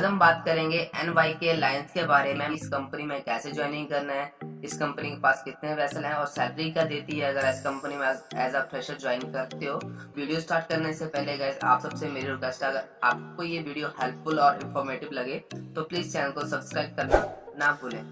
आज हम बात करेंगे NYK लाइंस के बारे में। इस कंपनी में कैसे ज्वाइनिंग करना है, इस कंपनी के पास कितने वेसल हैं और सैलरी क्या देती है अगर इस कंपनी में एज अ फ्रेशर ज्वाइन करते हो। वीडियो स्टार्ट करने से पहले गाइस आप सबसे मेरी रिक्वेस्ट है, अगर आपको ये वीडियो हेल्पफुल और इन्फॉर्मेटिव लगे तो प्लीज चैनल को सब्सक्राइब करना ना भूलें।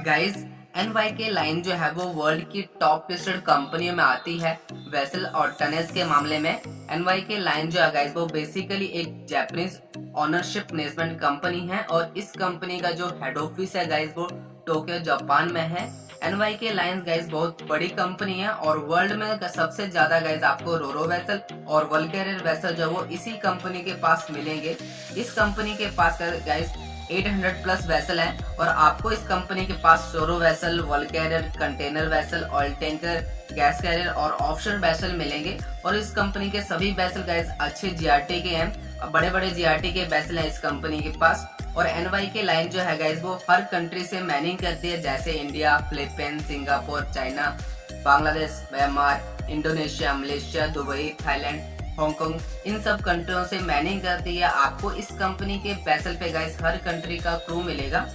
गाइस NYK लाइन जो है वो वर्ल्ड की टॉप लिस्टेड कंपनियों में आती है वेसल और टनेज के मामले में। NYK लाइन जो है गाइस वो बेसिकली एक जापानीज ओनरशिप मैनेजमेंट कंपनी है और इस कंपनी का जो हेड ऑफिस है गाइस वो टोक्यो जापान में है। NYK लाइन गाइस बहुत बड़ी कंपनी है और वर्ल्ड में सबसे ज्यादा गाइस आपको रोरो वेसल और वल्केरियर वेसल जो वो इसी कंपनी के पास मिलेंगे। इस कंपनी के पास गाइस 800 प्लस वेसल है और आपको इस कंपनी के पास सोरो वेसल, वॉल carrier, container vessel, oil tanker, gas carrier और ऑफशोर वेसल मिलेंगे। और इस कंपनी के सभी वेसल गाइस अच्छे जीआरटी के हैं, बड़े बड़े जीआरटी के वेसल हैं इस कंपनी के पास। और NYK लाइन जो है गाइस वो हर कंट्री से मैनिंग करती है, जैसे India, Philippines, Singapore, China, Bangladesh, Myanmar, Indonesia, Malaysia, Dubai, Thailand, Hong Kong, इन सब कंट्रियों से मैनिंग करती है। आपको इस कंपनी के वेसल पे गाइस हर कंट्री का क्रू मिलेगा।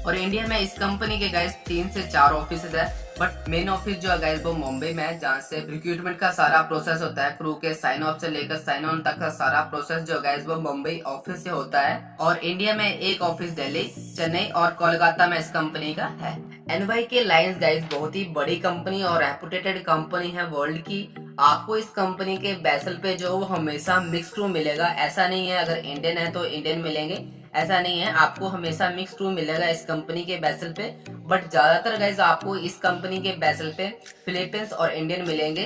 और इंडिया में इस कंपनी के गाइस 3 से 4 ऑफिस है, बट मेन ऑफिस जो है गाइस वो मुंबई में है, जहाँ से रिक्रूटमेंट का सारा प्रोसेस होता है। क्रू के साइन ऑफ से लेकर साइन ऑन तक का सारा प्रोसेस जो गाइस वो मुंबई ऑफिस से होता है। और इंडिया में एक ऑफिस दिल्ली, चेन्नई और कोलकाता में इस कंपनी का है। NYK लाइंस गाइस बहुत ही बड़ी कंपनी और रेपुटेटेड कंपनी है वर्ल्ड की। आपको इस कंपनी के वेसल पे जो हमेशा मिक्स क्रू मिलेगा, ऐसा नहीं है अगर इंडियन है तो इंडियन मिलेंगे, ऐसा नहीं है, आपको हमेशा मिक्स क्रू मिलेगा इस कंपनी के वेसल पे। बट ज्यादातर गाइज आपको इस कंपनी के वेसल पे फिलीपींस और इंडियन मिलेंगे।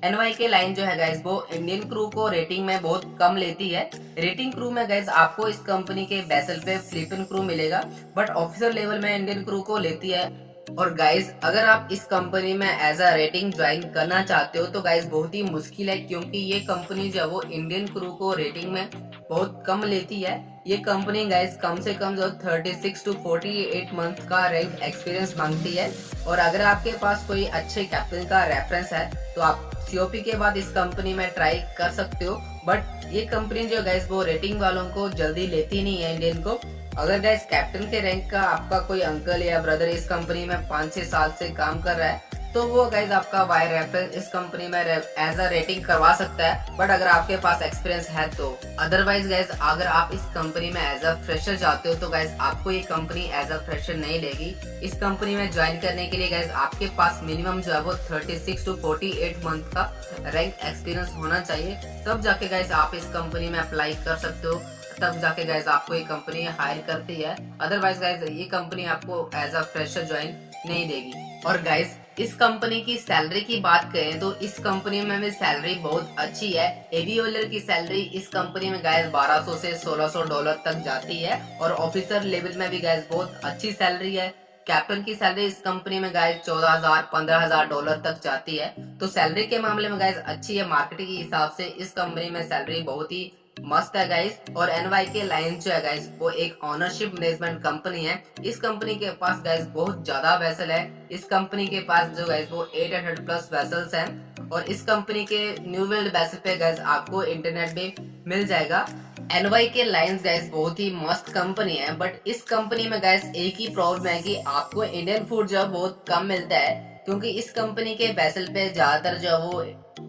NYK लाइन जो है गाइज वो इंडियन क्रू को रेटिंग में बहुत कम लेती है। रेटिंग क्रू में गाइज आपको इस कंपनी के वेसल पे फिलीपीन क्रू मिलेगा, बट ऑफिसर लेवल में इंडियन क्रू को लेती है। और गाइज अगर आप इस कंपनी में एज अ रेटिंग ज्वाइन करना चाहते हो तो गाइज बहुत ही मुश्किल है, क्योंकि ये कंपनी जो है वो इंडियन क्रू को रेटिंग में बहुत कम लेती है। ये कंपनी गाइज कम से कम जो 36 टू 48 मंथ का रैंक एक्सपीरियंस मांगती है। और अगर आपके पास कोई अच्छे कैप्टन का रेफरेंस है तो आप COP के बाद इस कंपनी में ट्राई कर सकते हो। बट ये कंपनी जो गाइज वो रेटिंग वालों को जल्दी लेती नहीं है इंडियन को। अगर गाइस कैप्टन के रैंक का आपका कोई अंकल या ब्रदर इस कंपनी में 5-6 साल से काम कर रहा है तो वो गाइस आपका वाई रेफरेंस इस कंपनी में एज अ रेटिंग करवा सकता है, बट अगर आपके पास एक्सपीरियंस है तो। अदरवाइज गाइस अगर आप इस कंपनी में एज अ फ्रेशर जाते हो तो गाइस आपको ये कंपनी एज अ फ्रेशर नहीं लेगी। इस कंपनी में ज्वाइन करने के लिए गाइस आपके पास मिनिमम जो है वो 36 टू 48 मंथ का रैंक एक्सपीरियंस होना चाहिए, तब जाके गाइस आप इस कंपनी में अप्लाई कर सकते हो, तब जाके गाइज आपको ये कंपनी हायर करती है। अदरवाइज गाइज ये कंपनी आपको एज अ फ्रेशर ज्वाइन नहीं देगी। और गाइज इस कंपनी की सैलरी की बात करें तो इस कंपनी में भी सैलरी बहुत अच्छी है। एवियोलर की सैलरी इस कंपनी में गाइज 1200 से $1600 तक जाती है और ऑफिसर लेवल में भी गाइज बहुत अच्छी सैलरी है। कैप्टन की सैलरी इस कंपनी में गाइज $14,000-15,000 तक जाती है। तो सैलरी के मामले में गाइज अच्छी है। मार्केटिंग के हिसाब से इस कंपनी में सैलरी बहुत ही मस्त है गाइस। और NYK लाइन जो है गाइस वो एक ओनरशिप मैनेजमेंट कंपनी है। इस कंपनी के पास गाइस बहुत ज्यादा वेसल है। इस कंपनी के पास जो गाइस वो 800 प्लस वेसल्स हैं और इस कंपनी के न्यू वर्ल्ड बेसिस पे गाइस आपको इंटरनेट भी मिल जाएगा। NYK लाइंस गाइस बहुत ही मस्त कंपनी है, बट इस कंपनी में गाइस एक ही प्रॉब्लम है कि आपको इंडियन फूड जो है बहुत कम मिलता है, क्योंकि इस कंपनी के वेसल पे ज्यादातर जो वो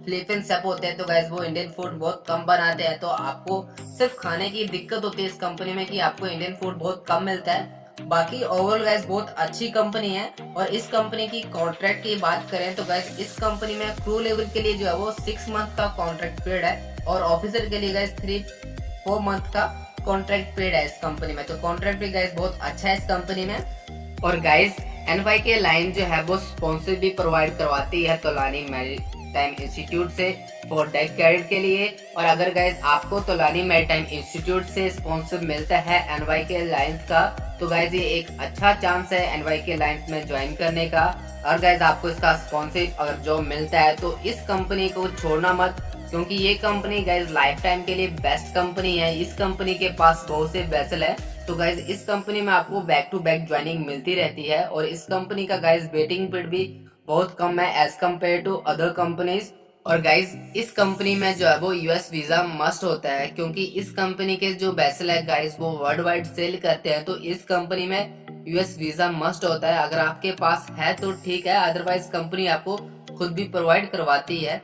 फिलीपीन सेप होते हैं तो गाइस वो इंडियन फूड बहुत कम बनाते हैं। तो आपको सिर्फ खाने की दिक्कत होती है इस कंपनी में कि आपको इंडियन फूड बहुत कम मिलता है। बाकी ओवरऑल गाइस बहुत अच्छी कंपनी है। और इस कंपनी की कॉन्ट्रैक्ट की बात करें तो गाइस इस कंपनी में क्रू लेवल के लिए जो है वो 6 मंथ का कॉन्ट्रैक्ट पीरियड है और ऑफिसर के लिए गाइस 3-4 मंथ का कॉन्ट्रैक्ट पीरियड है इस कंपनी में। तो कॉन्ट्रैक्ट भी गाइस बहुत अच्छा है इस कंपनी में। और गाइस NYK लाइन जो है वो स्पॉन्सर भी प्रोवाइड करवाती है तोलानी मैरीटाइम इंस्टीट्यूट से फॉर डेक कैडेट के लिए। और अगर गाइस आपको तोलानी मैरीटाइम इंस्टीट्यूट से स्पॉन्सर मिलता है NYK लाइंस का तो गाइस ये एक अच्छा चांस है NYK लाइंस में ज्वाइन करने का। और गाइस आपको इसका स्पॉन्सर अगर जॉब मिलता है तो इस कंपनी को छोड़ना मत, क्योंकि ये कंपनी गाइस लाइफ टाइम के लिए बेस्ट कंपनी है। इस कंपनी के पास बहुत से वेसल है, तो गाइस इस कंपनी में आपको बैक टू बैक ज्वाइनिंग मिलती रहती है। और इस कंपनी का गाइस वेटिंग पीरियड भी बहुत कम है as compare to other companies. और गाइज इस कंपनी में जो है वो यूएस वीजा मस्ट होता है, क्योंकि इस कंपनी के जो वेसल है गाइज वो वर्ल्ड वाइड सेल करते हैं, तो इस कंपनी में यूएस वीजा मस्ट होता है। अगर आपके पास है तो ठीक है, अदरवाइज कंपनी आपको खुद भी प्रोवाइड करवाती है।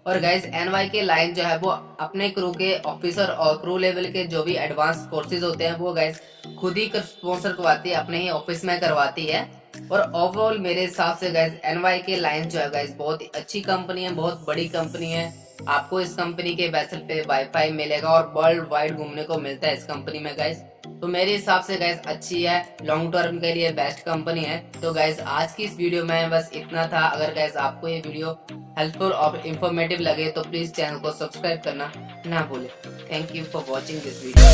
और गाइज NYK लाइन जो है वो अपने क्रू के ऑफिसर और क्रू लेवल के जो भी एडवांस कोर्सेज होते हैं वो गाइज खुद ही स्पॉन्सर करवाती है, अपने ही ऑफिस में करवाती है। और ओवरऑल मेरे हिसाब से गाइज NYK लाइन जो है गाइज बहुत ही अच्छी कंपनी है, बहुत बड़ी कंपनी है। आपको इस कंपनी के वेसल पे वाईफाई मिलेगा और वर्ल्ड वाइड घूमने को मिलता है इस कंपनी में गाइज। तो मेरे हिसाब से गाइज अच्छी है, लॉन्ग टर्म के लिए बेस्ट कंपनी है। तो गाइज आज की इस वीडियो में बस इतना था। अगर गाइज आपको ये वीडियो हेल्पफुल और इंफॉर्मेटिव लगे तो प्लीज चैनल को सब्सक्राइब करना ना भूलें। Thank you for watching this video.